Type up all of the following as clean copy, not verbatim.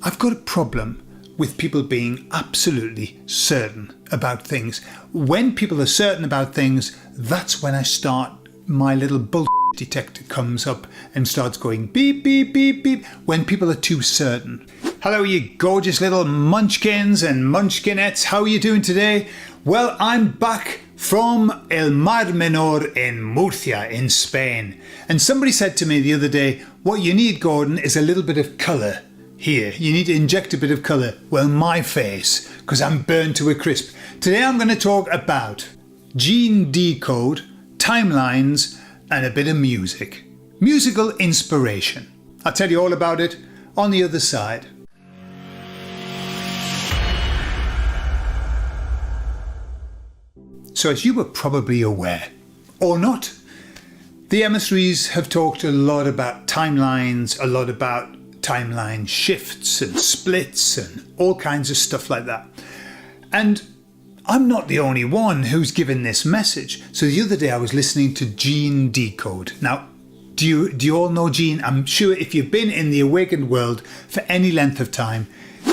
I've got a problem with people being absolutely certain about things. When people are certain about things, that's when I start, my little bullshit detector comes up and starts going beep, beep, beep, beep, when people are too certain. Hello, you gorgeous little munchkins and munchkinettes. How are you doing today? Well, I'm back from El Mar Menor in Murcia in Spain. And somebody said to me the other day, what you need, Gordon, is a little bit of colour. Here, you need to inject a bit of colour. Well, my face, because I'm burned to a crisp. Today I'm going to talk about Gene Decode, timelines, and a bit of music. Musical inspiration. I'll tell you all about it on the other side. So as you were probably aware, or not, the emissaries have talked a lot about timelines, a lot about timeline shifts and splits and all kinds of stuff like that. And I'm not the only one who's given this message. So the other day I was listening to Gene Decode. Now, do you all know Gene? I'm sure if you've been in the awakened world for any length of time,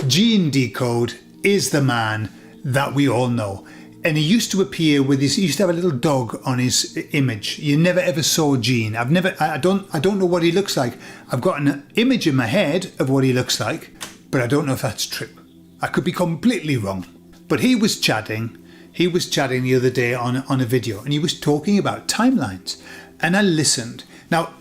Gene Decode is the man that we all know. And he used to appear with he used to have a little dog on his image. You never ever saw Gene. I don't know what he looks like. I've got an image in my head of what he looks like, but I don't know if that's true. I could be completely wrong. But he was chatting the other day on a video, and he was talking about timelines. And I listened. Now,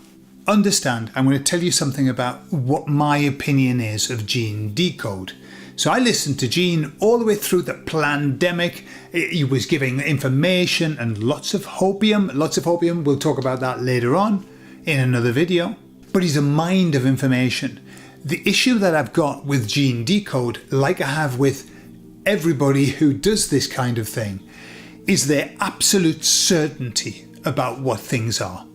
understand, I'm going to tell you something about what my opinion is of Gene Decode. So I listened to Gene all the way through the pandemic. He was giving information and lots of hopium. We'll talk about that later on in another video. But he's a mind of information. The issue that I've got with Gene Decode, like I have with everybody who does this kind of thing, is their absolute certainty about what things are.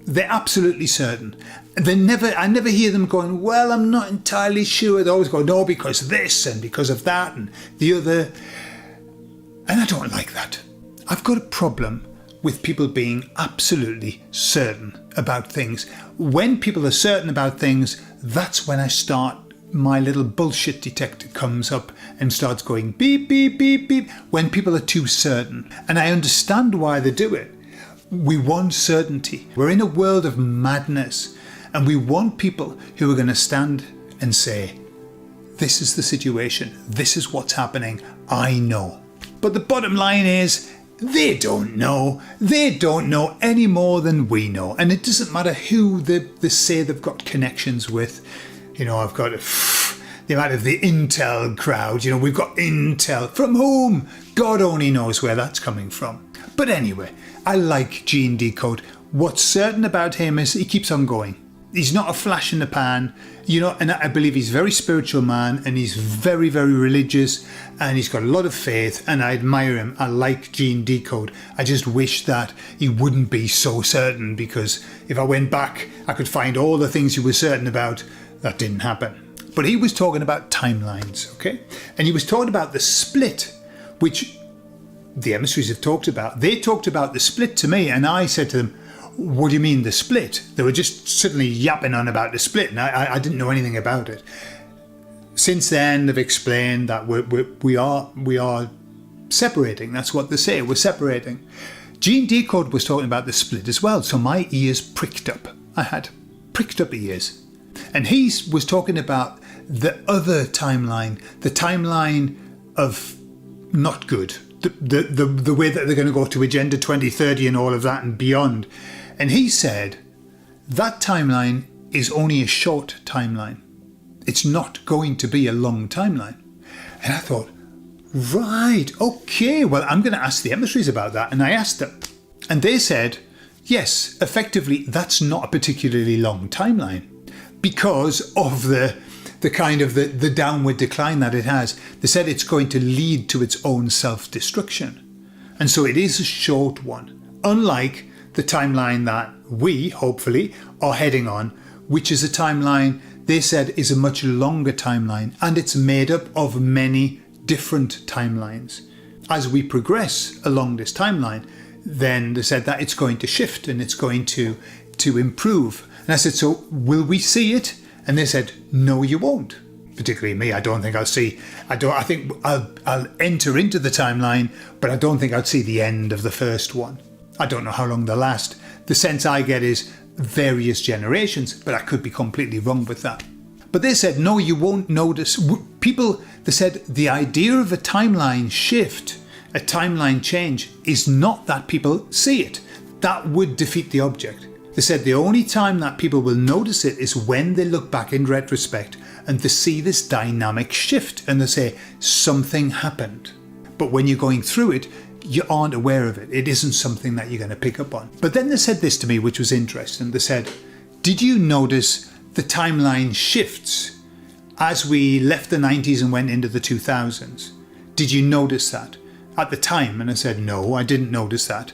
They're absolutely certain. I never hear them going, well, I'm not entirely sure. They always go, no, because this and because of that and the other. And I don't like that. I've got a problem with people being absolutely certain about things. When people are certain about things, that's when I start, my little bullshit detector comes up and starts going beep, beep, beep, beep, when people are too certain. And I understand why they do it. We want certainty. We're in a world of madness, and we want people who are going to stand and say, this is the situation, this is what's happening, I know. But the bottom line is, they don't know. They don't know any more than we know. And it doesn't matter who they say they've got connections with. You know, I've got the amount of the Intel crowd, you know, we've got Intel. From whom? God only knows where that's coming from. But anyway, I like Gene Decode. What's certain about him is he keeps on going. He's not a flash in the pan, you know, and I believe he's a very spiritual man, and he's very, very religious, and he's got a lot of faith, and I admire him. I like Gene Decode. I just wish that he wouldn't be so certain, because if I went back, I could find all the things he was certain about. That didn't happen. But he was talking about timelines, okay? And he was talking about the split, which the emissaries have talked about. They talked about the split to me, and I said to them, what do you mean the split? They were just suddenly yapping on about the split, and I didn't know anything about it. Since then, they've explained that we are separating. That's what they say, we're separating. Gene Decode was talking about the split as well, so my ears pricked up. I had pricked up ears. And he was talking about the other timeline, the timeline of not good. The way that they're going to go to Agenda 2030 and all of that and beyond. And he said that timeline is only a short timeline. It's not going to be a long timeline. And I thought, right, okay, well, I'm going to ask the emissaries about that. And I asked them. And they said, yes, effectively, that's not a particularly long timeline because of the kind of the downward decline that it has. They said it's going to lead to its own self-destruction. And so it is a short one, unlike the timeline that we, hopefully, are heading on, which is a timeline they said is a much longer timeline, and it's made up of many different timelines. As we progress along this timeline, then they said that it's going to shift and it's going to improve. And I said, so will we see it? And they said, no, you won't. particularly me. I think I'll enter into the timeline, but I don't think I'd see the end of the first one. I don't know how long they'll last. The sense I get is various generations, but I could be completely wrong with that. But they said, no, you won't notice. They said the idea of a timeline shift, a timeline change, is not that people see it. That would defeat the object. They said the only time that people will notice it is when they look back in retrospect and they see this dynamic shift and they say, something happened. But when you're going through it, you aren't aware of it. It isn't something that you're going to pick up on. But then they said this to me, which was interesting. They said, did you notice the timeline shifts as we left the 90s and went into the 2000s? Did you notice that at the time? And I said, no, I didn't notice that.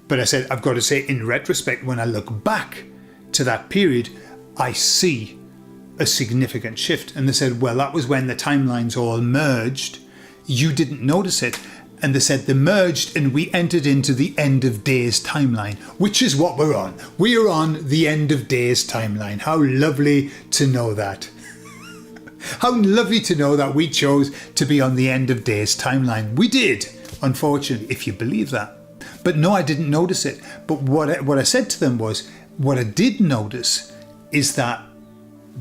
But I said, I've got to say, in retrospect, when I look back to that period, I see a significant shift. And they said, well, that was when the timelines all merged. You didn't notice it. And they said they merged and we entered into the end of days timeline, which is what we're on. We are on the end of days timeline. How lovely to know that. How lovely to know that we chose to be on the end of days timeline. We did, unfortunately, if you believe that. But no, I didn't notice it. But what I said to them was, what I did notice is that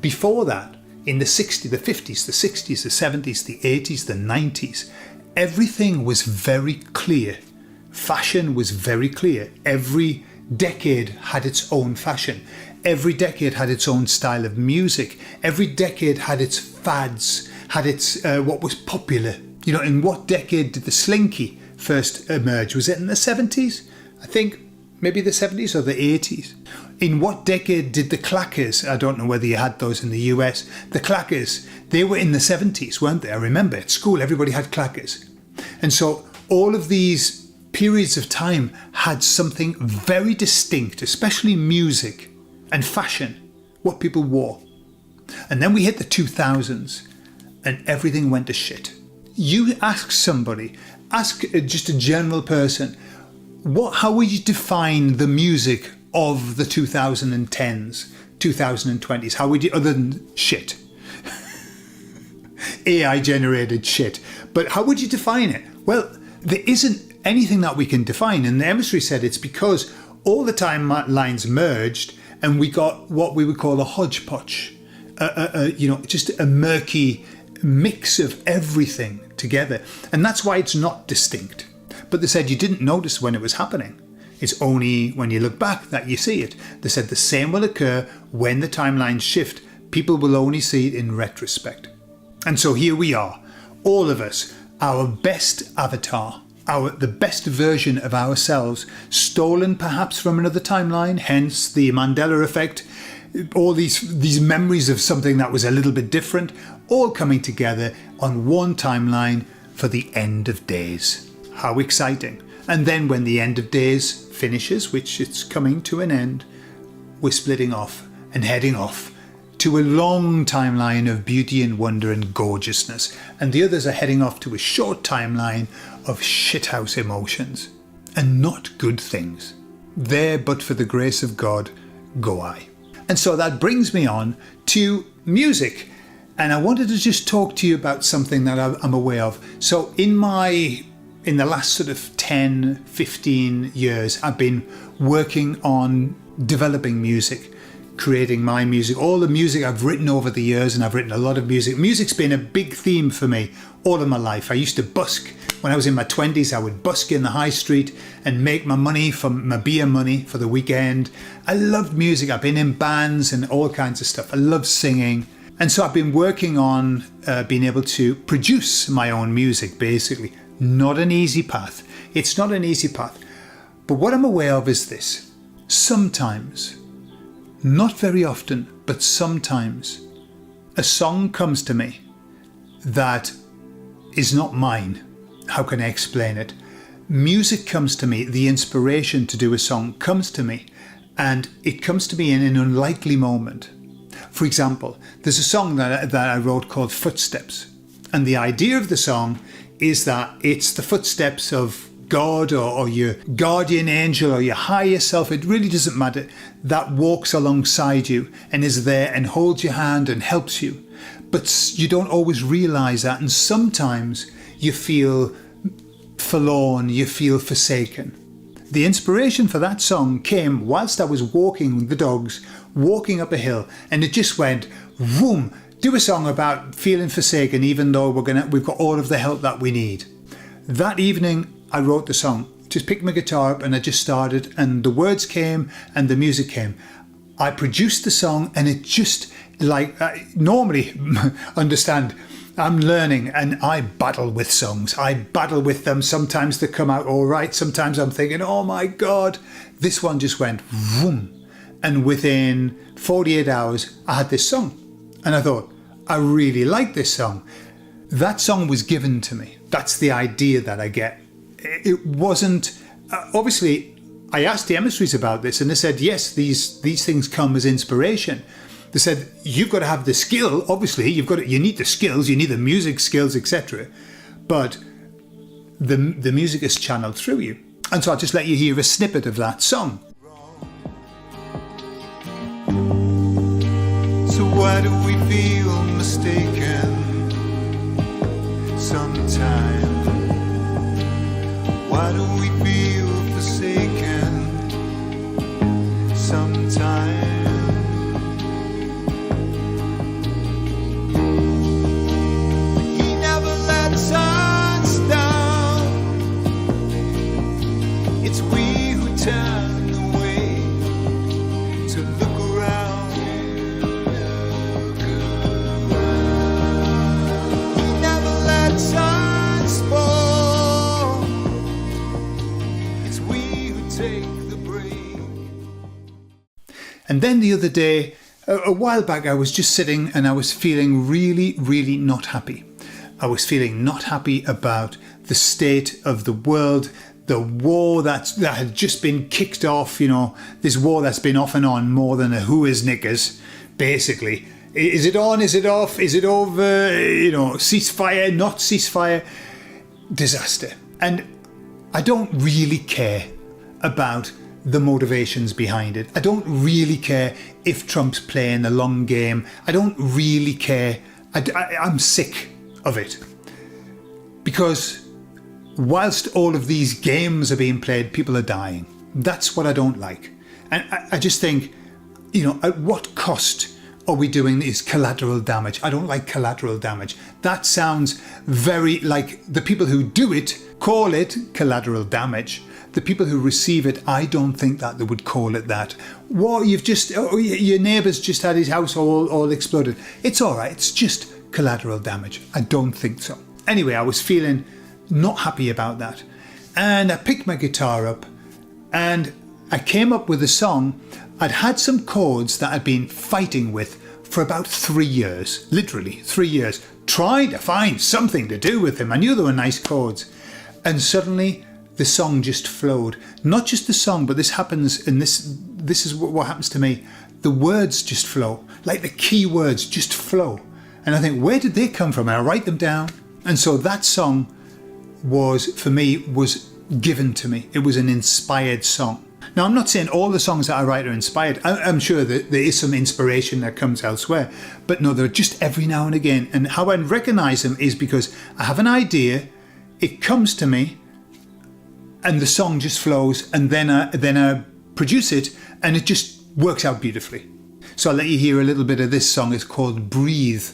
before that, in the 60s, the 50s, the 60s, the 70s, the 80s, the 90s, everything was very clear. Fashion was very clear. Every decade had its own fashion. Every decade had its own style of music. Every decade had its fads, had its what was popular. You know, in what decade did the slinky first emerge? Was it in the 70s? I think maybe the 70s or the 80s. In what decade did the clackers, I don't know whether you had those in the US, the clackers, they were in the 70s, weren't they? I remember at school everybody had clackers. And so all of these periods of time had something very distinct, especially music and fashion, what people wore. And then we hit the 2000s and everything went to shit. You ask somebody, ask just a general person, how would you define the music of the 2010s, 2020s? How would you, other than shit? AI generated shit. But how would you define it? Well, there isn't anything that we can define. And the emissary said it's because all the timelines merged and we got what we would call a hodgepodge, just a murky mix of everything together. And that's why it's not distinct. But they said you didn't notice when it was happening. It's only when you look back that you see it. They said the same will occur when the timelines shift. People will only see it in retrospect. And so here we are, all of us, our best avatar, the best version of ourselves, stolen perhaps from another timeline, hence the Mandela Effect, all these memories of something that was a little bit different, all coming together on one timeline for the end of days. How exciting. And then when the end of days finishes, which it's coming to an end, we're splitting off and heading off to a long timeline of beauty and wonder and gorgeousness. And the others are heading off to a short timeline of shithouse emotions and not good things. There, but for the grace of God, go I. And so that brings me on to music. And I wanted to just talk to you about something that I'm aware of. So in the last sort of 10, 15 years, I've been working on developing music, creating my music, all the music I've written over the years, and I've written a lot of music. Music's been a big theme for me all of my life. I used to busk. When I was in my 20s, I would busk in the high street and make my money from my beer money for the weekend. I loved music. I've been in bands and all kinds of stuff. I love singing. And so I've been working on being able to produce my own music, basically. Not an easy path. It's not an easy path. But what I'm aware of is this. Sometimes, not very often, but sometimes, a song comes to me that is not mine. How can I explain it? Music comes to me, the inspiration to do a song comes to me, and it comes to me in an unlikely moment. For example, there's a song that I wrote called Footsteps. And the idea of the song is that it's the footsteps of God or your guardian angel or your higher self, it really doesn't matter, that walks alongside you and is there and holds your hand and helps you. but you don't always realise that, and sometimes you feel forlorn, you feel forsaken. The inspiration for that song came whilst I was walking with the dogs, walking up a hill, and it just went, boom, do a song about feeling forsaken even though we've got all of the help that we need. That evening I wrote the song, just picked my guitar up and I just started, and the words came and the music came. I produced the song, and it just, like, normally, understand, I'm learning and I battle with songs. I battle with them. Sometimes they come out all right. Sometimes I'm thinking, oh my God, this one just went vroom. And within 48 hours, I had this song. And I thought, I really like this song. That song was given to me. That's the idea that I get. It wasn't, obviously, I asked the emissaries about this and they said, yes, these things come as inspiration. They said, you've got to have the skill, obviously, you need the skills, you need the music skills, etc. But the music is channeled through you. And so I'll just let you hear a snippet of that song. So why do we feel mistaken sometimes? Why do we feel forsaken sometimes? He never lets us down. It's we who turn away to look around. He never lets us fall. It's we who take the break. And then the other day, a while back, I was just sitting and I was feeling really, really not happy. I was feeling not happy about the state of the world, the war that had just been kicked off, this war that's been off and on more than a who is knickers, basically. Is it on? Is it off? Is it over? Ceasefire, not ceasefire? Disaster. And I don't really care about the motivations behind it. I don't really care if Trump's playing the long game. I don't really care. I'm sick of it. Because whilst all of these games are being played, people are dying. That's what I don't like. And I just think, at what cost are we doing this collateral damage? I don't like collateral damage. That sounds very like the people who do it call it collateral damage. The people who receive it, I don't think that they would call it that. What your neighbour's just had his house all exploded. It's all right. It's just collateral damage. I don't think so. Anyway, I was feeling not happy about that. And I picked my guitar up and I came up with a song. I'd had some chords that I'd been fighting with for about 3 years, literally 3 years, trying to find something to do with them. I knew they were nice chords. And suddenly the song just flowed. Not just the song, but this happens, and this is what happens to me. The words just flow, like the key words just flow. And I think, where did they come from? And I write them down. And so that song was given to me. It was an inspired song. Now, I'm not saying all the songs that I write are inspired. I'm sure that there is some inspiration that comes elsewhere. But no, they're just every now and again. And how I recognize them is because I have an idea, it comes to me, and the song just flows, and then I produce it, and it just works out beautifully. So I'll let you hear a little bit of this song. It's called Breathe.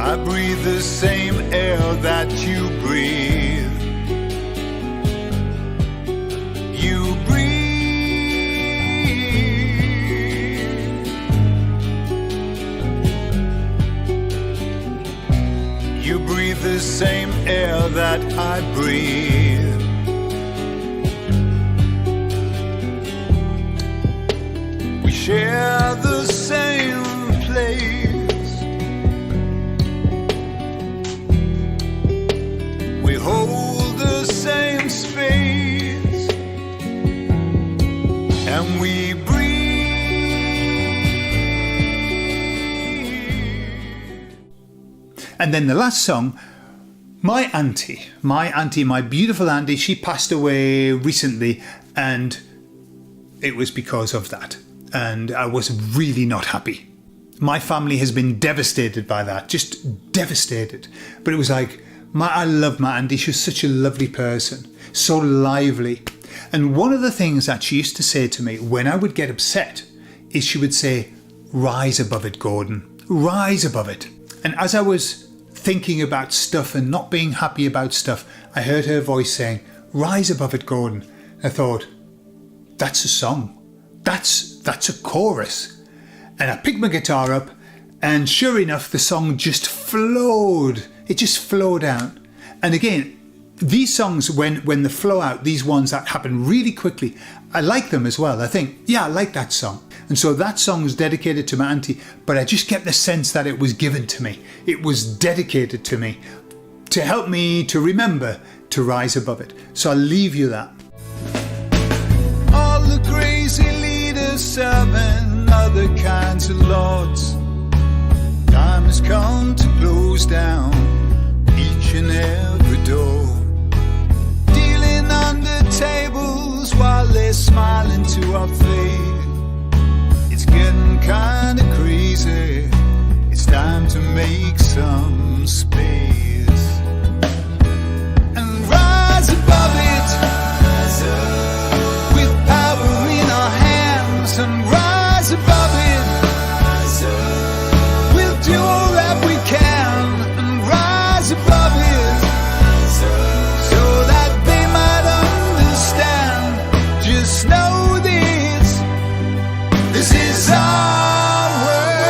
I breathe the same air that you breathe. You breathe. You breathe the same air that I breathe. We share the same place. Hold the same space. And then the last song, my auntie, my beautiful auntie, she passed away recently, and it was because of that. And I was really not happy. My family has been devastated by that, just devastated. But it was like, I love my auntie. She was such a lovely person, so lively. And one of the things that she used to say to me when I would get upset is she would say, rise above it, Gordon, rise above it. And as I was thinking about stuff and not being happy about stuff, I heard her voice saying, rise above it, Gordon. I thought, that's a song. That's a chorus. And I picked my guitar up, and sure enough, the song just flowed. It just flowed out. And again, these songs, when they flow out, these ones that happen really quickly, I like them as well. I think, yeah, I like that song. And so that song was dedicated to my auntie, but I just get the sense that it was given to me. It was dedicated to me to help me to remember to rise above it. So I'll leave you that. All the crazy leaders serving other kinds of lords. Time has come to close down each and every door. Dealing under tables while they're smiling to our face. It's getting kinda crazy. It's time to make some space and rise above it. With power in our hands and rise above it. We'll do all that we can and rise above it, so that they might understand. Just know this is our world.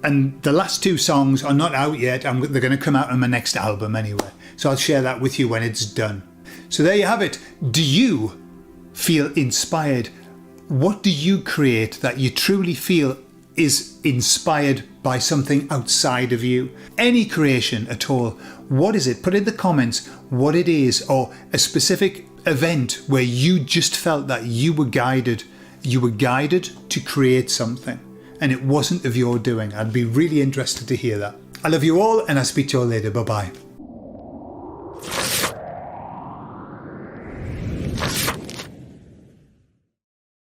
And the last two songs are not out yet. They're going to come out on my next album anyway. So I'll share that with you when it's done. So there you have it. Do you feel inspired? What do you create that you truly feel is inspired by something outside of you? Any creation at all. What is it? Put in the comments what it is, or a specific event where you just felt that you were guided to create something and it wasn't of your doing. I'd be really interested to hear that. I love you all, and I'll speak to you all later. Bye bye.